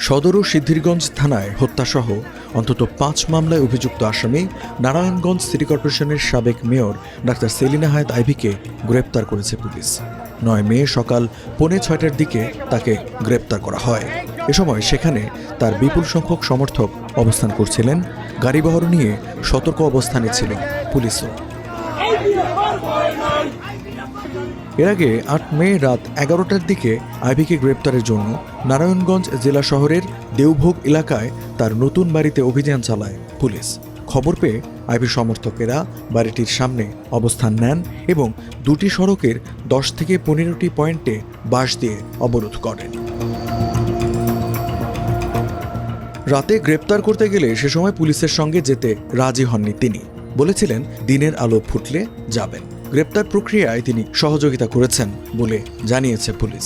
সদর ও সিদ্ধিরগঞ্জ থানায় হত্যাসহ অন্তত ৫ মামলায় অভিযুক্ত আসামি নারায়ণগঞ্জ সিটি কর্পোরেশনের সাবেক মেয়র ডাক্তার সেলিনা হায়াত আইভীকে গ্রেপ্তার করেছে পুলিশ। ৯ মে সকাল ৫:৩০টার দিকে তাকে গ্রেপ্তার করা হয়। এ সময় সেখানে তার বিপুল সংখ্যক সমর্থক অবস্থান করছিলেন। গাড়িবহর নিয়ে সতর্ক অবস্থানে ছিল পুলিশও। এর আগে ৮ মে রাত ১১টার দিকে আইভীকে গ্রেপ্তারের জন্য নারায়ণগঞ্জ জেলা শহরের দেওভোগ এলাকায় তার নতুন বাড়িতে অভিযান চালায় পুলিশ। খবর পেয়ে আইভীর সমর্থকেরা বাড়িটির সামনে অবস্থান নেন এবং দুটি সড়কের ১০ থেকে ১৫টি পয়েন্টে বাঁশ দিয়ে অবরোধ করেন। রাতে গ্রেপ্তার করতে গেলে সে সময় পুলিশের সঙ্গে যেতে রাজি হননি তিনি। বলেছিলেন দিনের আলো ফুটলে যাবেন। গ্রেপ্তার প্রক্রিয়ায় তিনি সহযোগিতা করেছেন বলে জানিয়েছে পুলিশ।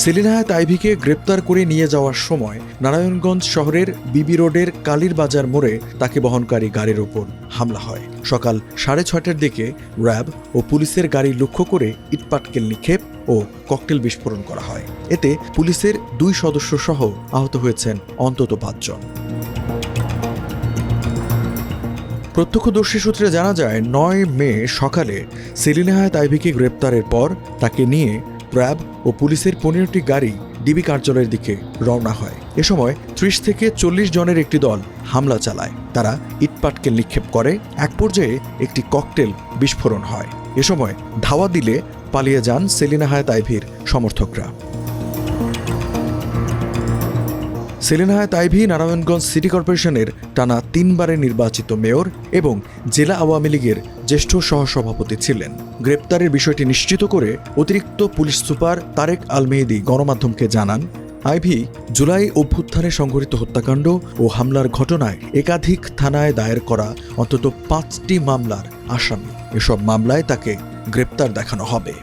সেলিনা হায়াত আইভীকে গ্রেপ্তার করে নিয়ে যাওয়ার সময় নারায়ণগঞ্জ শহরের বিবি রোডের কালীর বাজার মোড়ে তাকে বহনকারী গাড়ির ওপর হামলা হয়। সকাল ৬:৩০টার দিকে র্যাব ও পুলিশের গাড়ি লক্ষ্য করে ইটপাটকেল নিক্ষেপ ও ককটেল বিস্ফোরণ করা হয়। এতে পুলিশের ২ সদস্য সহ আহত হয়েছেন অন্তত ৫ জন। প্রত্যক্ষদর্শী সূত্রে জানা যায় ৯ মে সকালে সেলিনা হায়াত আইভীকে গ্রেপ্তারের পর তাকে নিয়ে র্যাব ও পুলিশের ১৫টি গাড়ি ডিবি কার্যালয়ের দিকে রওনা হয়। এ সময় ৩০ থেকে ৪০ জনের একটি দল হামলা চালায়। তারা ইটপাটকেল নিক্ষেপ করে। এক পর্যায়ে একটি ককটেল বিস্ফোরণ হয়। এ সময় ধাওয়া দিলে পালিয়ে যান সেলিনা হায়াত আইভীর সমর্থকরা। সেলিনা হায়াত আইভী নারায়ণগঞ্জ সিটি কর্পোরেশনের টানা ৩ বারের নির্বাচিত মেয়র এবং জেলা আওয়ামী লীগের জ্যেষ্ঠ সহসভাপতি ছিলেন। গ্রেপ্তারের বিষয়টি নিশ্চিত করে অতিরিক্ত পুলিশ সুপার তারেক আল মেহেদী গণমাধ্যমকে জানান, আইভী জুলাই অভ্যুত্থানে সংঘটিত হত্যাকাণ্ড ও হামলার ঘটনায় একাধিক থানায় দায়ের করা অন্তত ৫টি মামলার আসামি। এসব মামলায় তাকে গ্রেপ্তার দেখানো হবে।